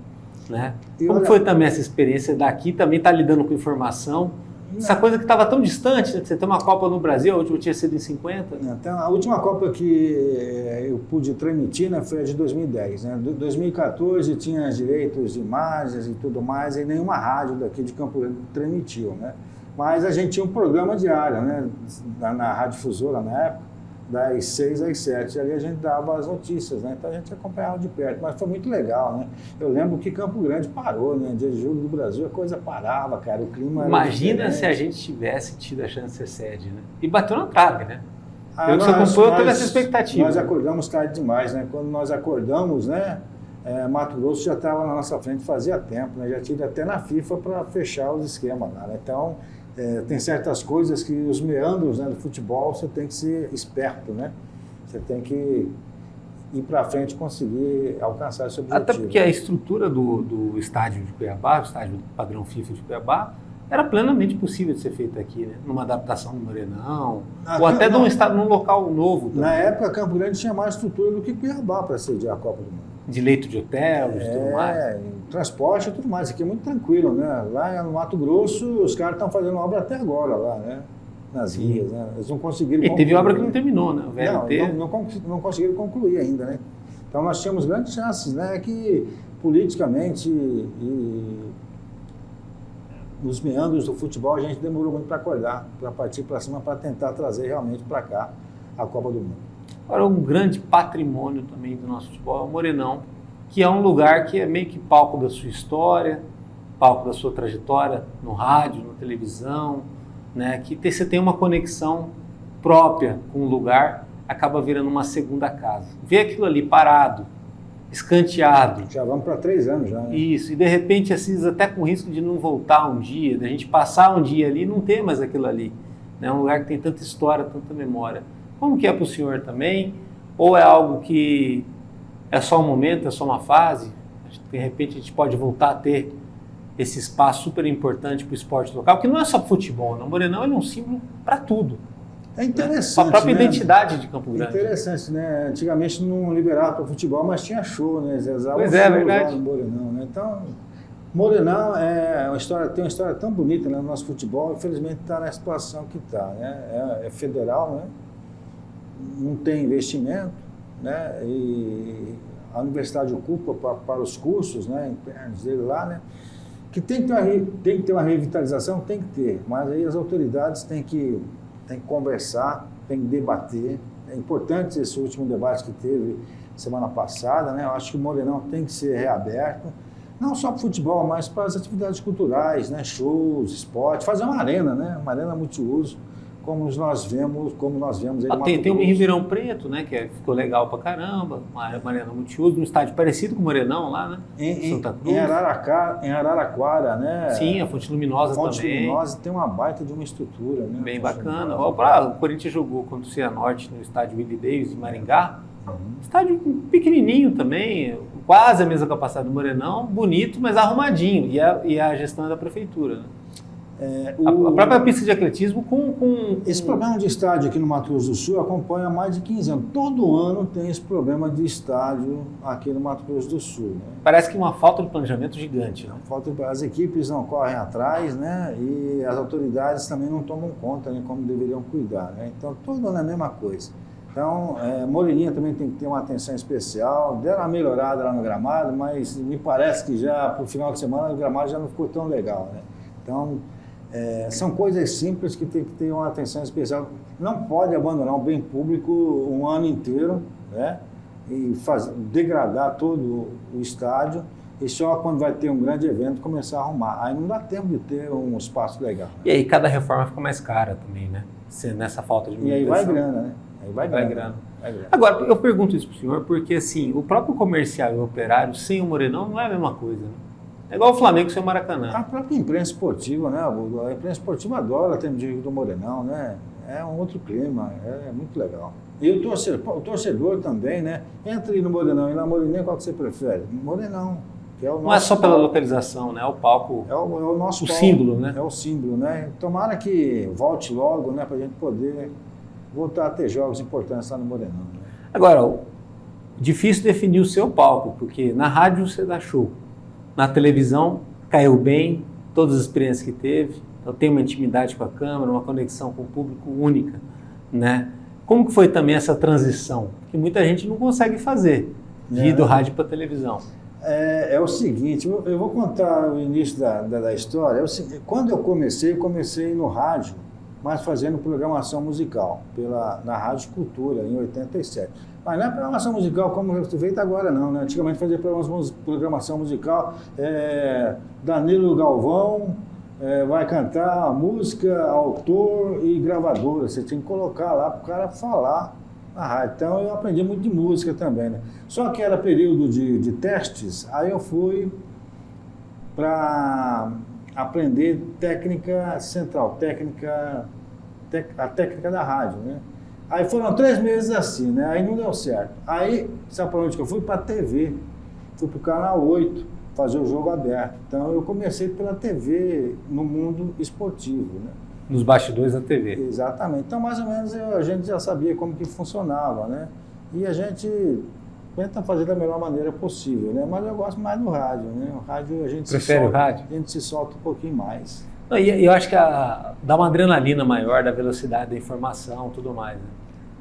Né? Como foi também essa experiência daqui? Também está lidando com informação? Essa coisa que estava tão distante, né? Você tem uma Copa no Brasil, a última tinha sido em 50. Então, a última Copa que eu pude transmitir, né, foi a de 2010. Né? 2014 tinha direitos de imagens e tudo mais, e nenhuma rádio daqui de Campo Grande transmitiu. Né? Mas a gente tinha um programa diário, né, na Rádio Difusora na época, das 6 às 7, ali a gente dava as notícias, né? Então a gente acompanhava de perto, mas foi muito legal, né? Eu lembro que Campo Grande parou, né? Dia de jogo do Brasil, a coisa parava, cara, o clima era Imagina diferente. se a gente tivesse tido a chance de ser sede, né? E bateu na trave, né? Eu teve essa expectativa. Nós acordamos tarde demais, né? Quando nós acordamos, né? Mato Grosso já estava na nossa frente fazia tempo, né? Já tive até na FIFA para fechar os esquemas lá, né? Então, tem certas coisas que os meandros, né, do futebol você tem que ser esperto, né? Você tem que ir para frente e conseguir alcançar esse objetivo. Até porque a estrutura do estádio de Cuiabá, o estádio padrão FIFA de Cuiabá, era plenamente possível de ser feita aqui, né? Numa adaptação no Morenão, ou até num local novo. Também. Na época, Campo Grande tinha mais estrutura do que Cuiabá para sediar a Copa do Mundo. De leito de hotel, de tudo mais. Transporte e tudo mais. Aqui é muito tranquilo, né? Lá no Mato Grosso, os caras estão fazendo obra até agora lá, né? Nas vias, né? Eles não conseguiram concluir. E teve obra que não terminou, né? O VLT. Não conseguiram concluir ainda, né? Então nós tínhamos grandes chances, né? Que politicamente e nos meandros do futebol a gente demorou muito para acordar, para partir para cima, para tentar trazer realmente para cá a Copa do Mundo. Agora, um grande patrimônio também do nosso futebol é o Morenão, que é um lugar que é meio que palco da sua história, palco da sua trajetória no rádio, na televisão, né? Que você tem uma conexão própria com o lugar, acaba virando uma segunda casa. Ver aquilo ali parado, escanteado. Já vamos para 3 anos já, né? Isso, e de repente, assim, até com risco de não voltar um dia, da gente passar um dia ali e não ter mais aquilo ali. É um lugar que tem tanta história, tanta memória. Como que é para o senhor também? Ou é algo que é só um momento, é só uma fase? De repente a gente pode voltar a ter esse espaço super importante para o esporte local, que não é só futebol, né? O Morenão é um símbolo para tudo. É interessante, né? A própria identidade de Campo Grande. Grande. Interessante, né? Antigamente não liberava para o futebol, mas tinha show, né? Eles usavam pois é, verdade. Lá no Morenão, né? Então, Morenão tem uma história tão bonita, né, no nosso futebol, infelizmente está na situação que está, né? É federal, né? Não tem investimento, né? E a universidade ocupa para os cursos, né, internos dele lá, né? Que tem que ter uma revitalização, tem que ter, mas aí as autoridades têm que conversar, têm que debater. É importante esse último debate que teve semana passada, né? Eu acho que o Morenão tem que ser reaberto, não só para o futebol, mas para as atividades culturais, né? Shows, esporte, fazer uma arena, né? Uma arena multiuso, como nós vemos aí tem o Ribeirão Preto, né, que ficou legal pra caramba, uma arena multiuso, um estádio parecido com o Morenão lá, né? Santa Cruz. Em Araraquara, né? Sim, a Fonte Luminosa também. A Fonte Luminosa tem uma baita de uma estrutura, né? Bem bacana. O Corinthians jogou contra o Cianorte no estádio Willie Davis de Maringá. Estádio pequenininho também, quase a mesma capacidade do Morenão, bonito, mas arrumadinho. E a gestão é da prefeitura, né? A própria pista de atletismo com... Esse problema de estádio aqui no Mato Grosso do Sul acompanha há mais de 15 anos. Todo ano tem esse problema de estádio aqui no Mato Grosso do Sul, né? Parece que uma falta de planejamento gigante, né? As equipes não correm atrás, né? E as autoridades também não tomam conta, né, como deveriam cuidar, né? Então, todo ano é a mesma coisa. Então, Moreninha também tem que ter uma atenção especial. Deram uma melhorada lá no gramado, mas me parece que já para o final de semana o gramado já não ficou tão legal, né? Então, são coisas simples que tem que ter uma atenção especial. Não pode abandonar o bem público um ano inteiro, né? E degradar todo o estádio e só quando vai ter um grande evento começar a arrumar. Aí não dá tempo de ter um espaço legal. Né? E aí cada reforma fica mais cara também, né? Nessa falta de manutenção. E aí vai grana, né? Aí vai grana. Agora, eu pergunto isso para o senhor porque assim, o próprio comercial e o operário sem o Morenão não é a mesma coisa, né? É igual o Flamengo sem o Maracanã. A própria imprensa esportiva, né? A imprensa esportiva adora ter Diego do Morenão, né? É um outro clima, é muito legal. E o torcedor também, né? Entre no Morenão e na Moreninha, qual que você prefere? Morenão. Que é o nosso Não é só pela localização, né? É o palco, é o nosso o palco, símbolo, né? É o símbolo, né? Tomara que volte logo, né? Para a gente poder voltar a ter jogos importantes lá no Morenão. Né? Agora, difícil definir o seu palco, porque na rádio você dá show. Na televisão caiu bem, todas as experiências que teve, então tem uma intimidade com a câmera, uma conexão com o público única, né? Como que foi também essa transição? Que muita gente não consegue fazer, de ir do rádio para a televisão. É o seguinte, eu vou contar o início da história. Quando eu comecei no rádio, mas fazendo programação musical, na Rádio Cultura, em 87. Mas não é programação musical como é feito agora, não, né? Antigamente fazia programação musical, Danilo Galvão vai cantar música, autor e gravadora. Você tinha que colocar lá para o cara falar na rádio. Então eu aprendi muito de música também, né? Só que era período de testes, aí eu fui para aprender técnica central, a técnica da rádio, né? Aí foram 3 meses assim, né? Aí não deu certo. Aí, sabe para onde que eu fui? Para a TV. Fui para o Canal 8, fazer o jogo aberto. Então eu comecei pela TV no mundo esportivo, né? Nos bastidores da TV. Exatamente. Então, mais ou menos, a gente já sabia como que funcionava, né? E a gente tenta fazer da melhor maneira possível, né? Mas eu gosto mais do rádio, né? O rádio a gente Prefere o rádio? A gente se solta um pouquinho mais. E eu acho que dá uma adrenalina maior da velocidade da informação, tudo mais. Né?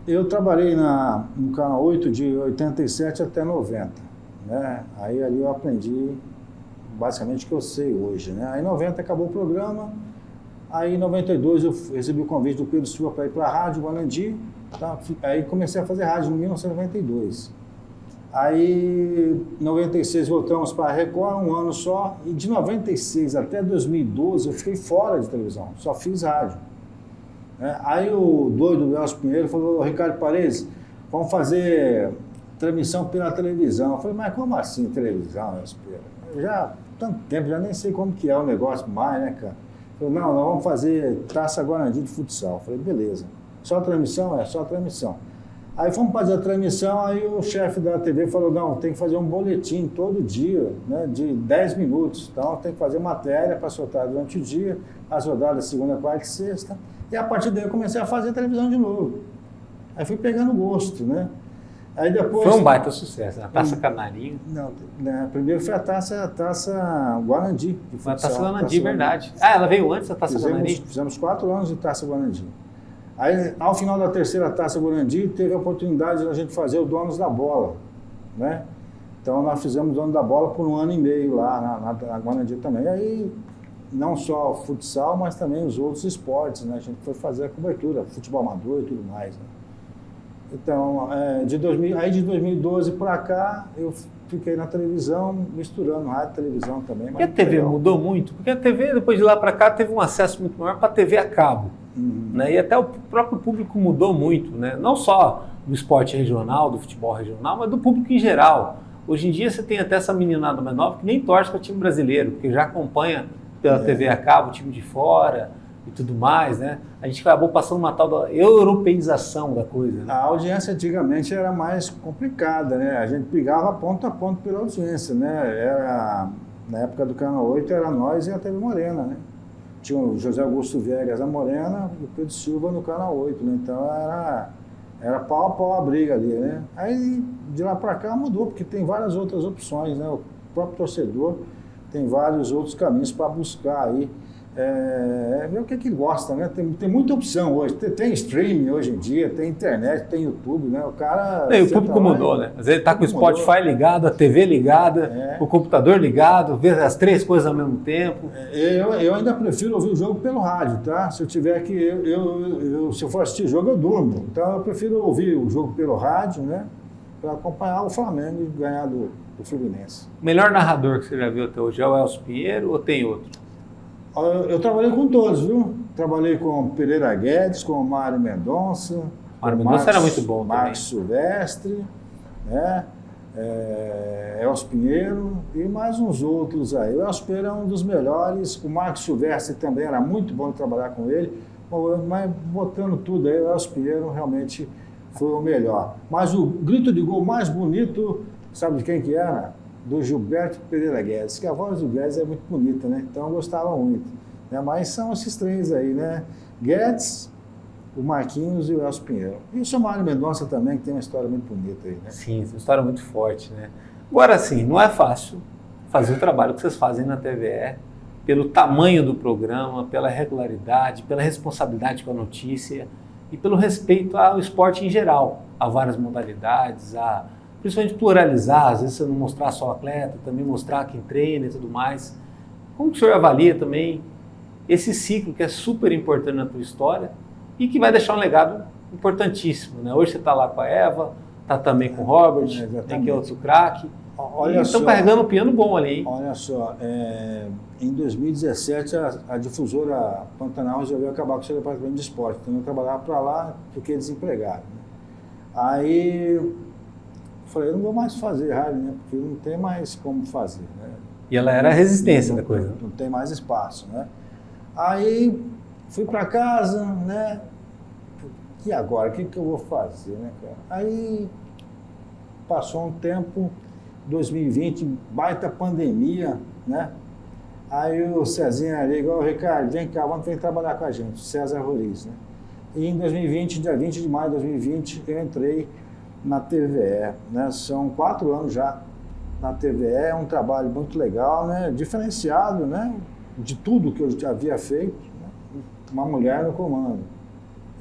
Eu trabalhei no Canal 8 de 87 até 90, né? Aí ali eu aprendi basicamente o que eu sei hoje, né? Aí em 90 acabou o programa, aí em 92 eu recebi o convite do Pedro Silva para ir para a Rádio Guarandi, tá? Aí comecei a fazer rádio em 1992. Aí, em 96, voltamos para a Record, um ano só, e de 96 até 2012 eu fiquei fora de televisão, só fiz rádio. Aí o doido Nelson Pinheiro falou: Ricardo Paredes, vamos fazer transmissão pela televisão. Eu falei: mas como assim televisão, Nelson Pinheiro? Já há tanto tempo, já nem sei como que é o negócio mais, né, cara? Ele falou: não, nós vamos fazer Taça Guarandi de futsal. Eu falei: beleza. Só transmissão? Só transmissão. Aí fomos fazer a transmissão, aí o chefe da TV falou: não, tem que fazer um boletim todo dia, né, de 10 minutos. Então tem que fazer matéria para soltar durante o dia, as rodadas segunda, quarta e sexta. E a partir daí eu comecei a fazer televisão de novo. Aí fui pegando gosto, né? Aí depois... Foi um baita sucesso, a Taça Canarinho. Não, né, primeiro foi a Taça Guarandi. De futsal, a Taça Guarandi, verdade. Ela veio antes da Taça Guarandi? Fizemos 4 anos de Taça Guarandi. Aí, ao final da terceira Taça Guarandi, teve a oportunidade de a gente fazer o Donos da Bola, né? Então, nós fizemos o Dono da Bola por 1 ano e meio lá na Guarandi também. Aí, não só o futsal, mas também os outros esportes, né? A gente foi fazer a cobertura, futebol amador e tudo mais, né? Então, de 2012 para cá, eu fiquei na televisão, misturando rádio e televisão também. Porque a TV mudou muito? Porque a TV, depois de lá para cá, teve um acesso muito maior para a TV a cabo. Né? E até o próprio público mudou muito, né? Não só do esporte regional, do futebol regional, mas do público em geral. Hoje em dia você tem até essa meninada mais nova que nem torce para time brasileiro, porque já acompanha pela TV a cabo o time de fora e tudo mais, né? A gente acabou passando uma tal da europeização da coisa. Né? A audiência antigamente era mais complicada, né? A gente brigava ponto a ponto pela audiência, né? Na época do Canal 8 era nós e a TV Morena, né? Tinha o José Augusto Viegas a Morena e o Pedro Silva no Canal 8, né? Então era pau a pau a briga ali, né? Aí de lá para cá mudou, porque tem várias outras opções, né? O próprio torcedor tem vários outros caminhos para buscar aí, ver o que ele gosta, né? Tem muita opção hoje, tem streaming hoje em dia, tem internet, tem YouTube, né? O cara... o público mudou, né? Às vezes ele está com o Spotify ligado, a TV ligada, o computador ligado, vê as 3 coisas ao mesmo tempo. Eu ainda prefiro ouvir o jogo pelo rádio, tá? Se eu tiver que... se eu for assistir jogo, eu durmo. Então eu prefiro ouvir o jogo pelo rádio, né? Para acompanhar o Flamengo e ganhar do Fluminense. O melhor narrador que você já viu até hoje é o Elcio Pinheiro ou tem outro? Eu trabalhei com todos, viu? Trabalhei com Pereira Guedes, com Mário Mendonça. Mário Mendonça era muito bom Marcos Silvestre, né? Elcio Pinheiro e mais uns outros aí. O Elcio Pinheiro é um dos melhores, o Marcos Silvestre também era muito bom de trabalhar com ele, mas botando tudo aí, o Elcio Pinheiro realmente foi o melhor. Mas o grito de gol mais bonito, sabe de quem que era? Do Gilberto Pereira Guedes, que a voz do Guedes é muito bonita, né? Então eu gostava muito. Né? Mas são esses três aí, né? Guedes, o Marquinhos e o Elcio Pinheiro. E o Mário Mendonça também, que tem uma história muito bonita aí, né? Sim, uma história muito forte, né? Agora, sim, não é fácil fazer o trabalho que vocês fazem na TVE, pelo tamanho do programa, pela regularidade, pela responsabilidade com a notícia e pelo respeito ao esporte em geral, a várias modalidades, a principalmente pluralizar, às vezes você não mostrar só o atleta, também mostrar quem treina e tudo mais. Como que o senhor avalia também esse ciclo que é super importante na tua história e que vai deixar um legado importantíssimo, né? Hoje você está lá com a Eva, está também com o Robert, tem que é outro craque. Olha, estão carregando um piano bom ali, hein? Olha só, em 2017 a difusora Pantanal resolveu acabar com o seu departamento de esporte, então eu trabalhava para lá porque desempregado. Né? Aí eu falei, eu não vou mais fazer rádio, né? Porque não tem mais como fazer. Né? E ela era a resistência da coisa. Não tem mais espaço, né? Aí fui para casa, né? E agora, o que eu vou fazer, né, cara? Aí passou um tempo, 2020, baita pandemia, né? Aí o Cezinha ali, igual o Ricardo, vem cá, vamos trabalhar com a gente, César Roriz, né? E em 2020, dia 20 de maio de 2020, eu entrei na TVE, né? São 4 anos já na TVE, é um trabalho muito legal, né? Diferenciado, né? De tudo que eu já havia feito, né? Uma mulher no comando.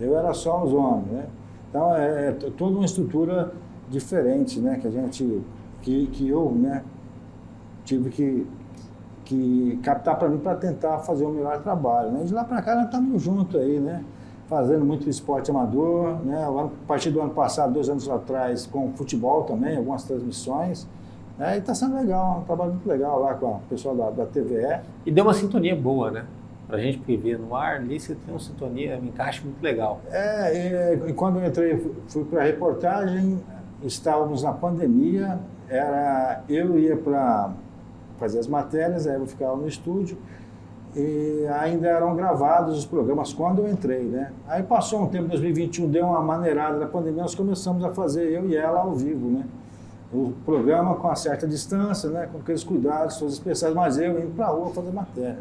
Eu era só os homens, né? Então é toda uma estrutura diferente, né? Que a gente, que eu, né? Tive que captar para mim para tentar fazer o melhor trabalho, né? De lá para cá nós estamos juntos aí, né? Fazendo muito esporte amador, né? A partir do ano passado, 2 anos atrás, com futebol também, algumas transmissões. E está sendo legal, um trabalho muito legal lá com o pessoal da TVE. E deu uma sintonia boa, né? Pra gente que vê no ar, ali você tem uma sintonia, um encaixe muito legal. E quando eu entrei, fui para a reportagem, estávamos na pandemia, eu ia para fazer as matérias, aí eu ficava no estúdio, e ainda eram gravados os programas quando eu entrei, né? Aí passou um tempo, 2021, deu uma maneirada da pandemia, nós começamos a fazer, eu e ela, ao vivo, né? O programa com uma certa distância, né? Com aqueles cuidados, todos especiais, mas eu indo para a rua fazer matéria.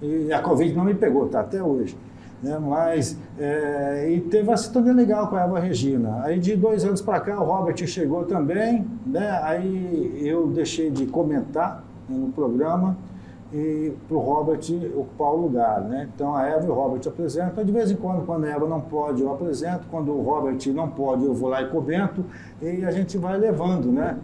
E a Covid não me pegou, tá? Até hoje. Né? Mas, e teve uma sintonia legal com a Eva Regina. Aí de 2 anos para cá o Robert chegou também, né? Aí eu deixei de comentar, né, no programa e para o Robert ocupar o lugar, né? Então a Eva e o Robert apresentam, de vez em quando a Eva não pode eu apresento, quando o Robert não pode eu vou lá e comento e a gente vai levando, né?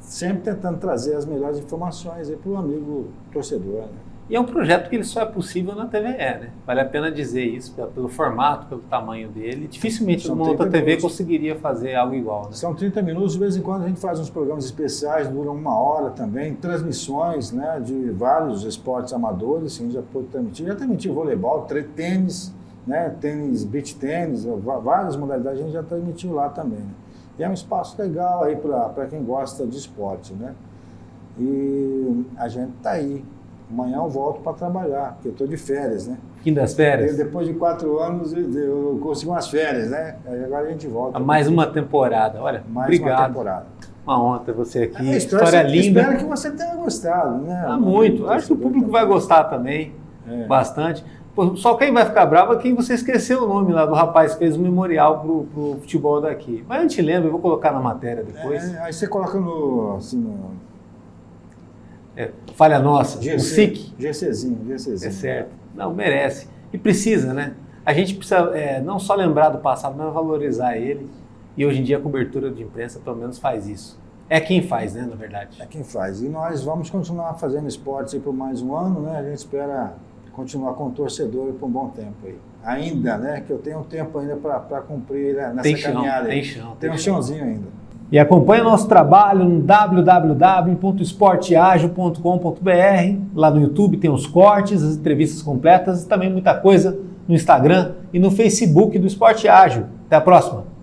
Sempre tentando trazer as melhores informações para o amigo torcedor, né? E é um projeto que ele só é possível na TVE, né? Vale a pena dizer isso, pelo formato, pelo tamanho dele. Dificilmente uma outra TV conseguiria fazer algo igual, né? São 30 minutos, de vez em quando a gente faz uns programas especiais, duram 1 hora também, transmissões, né, de vários esportes amadores, assim, já pôde transmitir. Já transmitiu voleibol, tênis, né, tênis, beach tênis, várias modalidades a gente já transmitiu lá também. Né? E é um espaço legal aí para quem gosta de esporte, né? E a gente está aí. Amanhã eu volto para trabalhar, porque eu estou de férias, né? Fim das férias? Depois de 4 anos eu consegui umas férias, né? Aí agora a gente volta. Mais uma temporada, olha, obrigado. Uma temporada. Uma honra ter você aqui, história linda. Espero que você tenha gostado, né? Muito, acho que o público vai gostar também, bastante. Pô, só quem vai ficar bravo é quem você esqueceu o nome lá do rapaz que fez um memorial pro futebol daqui. Mas a gente lembra, eu vou colocar na matéria depois. Aí você coloca no... Assim, falha nossa, o SIC. GCzinho. É certo. Não, merece. E precisa, né? A gente precisa não só lembrar do passado, mas valorizar ele. E hoje em dia a cobertura de imprensa pelo menos faz isso. É quem faz, né, na verdade? É quem faz. E nós vamos continuar fazendo esportes aí por mais um ano, né? A gente espera continuar com o torcedor por um bom tempo aí. Ainda, né? Que eu tenho um tempo ainda para cumprir nessa caminhada aí. Tem um chãozinho ainda. E acompanhe o nosso trabalho no www.esporteagil.com.br. Lá no YouTube tem os cortes, as entrevistas completas e também muita coisa no Instagram e no Facebook do Esporte Ágil. Até a próxima!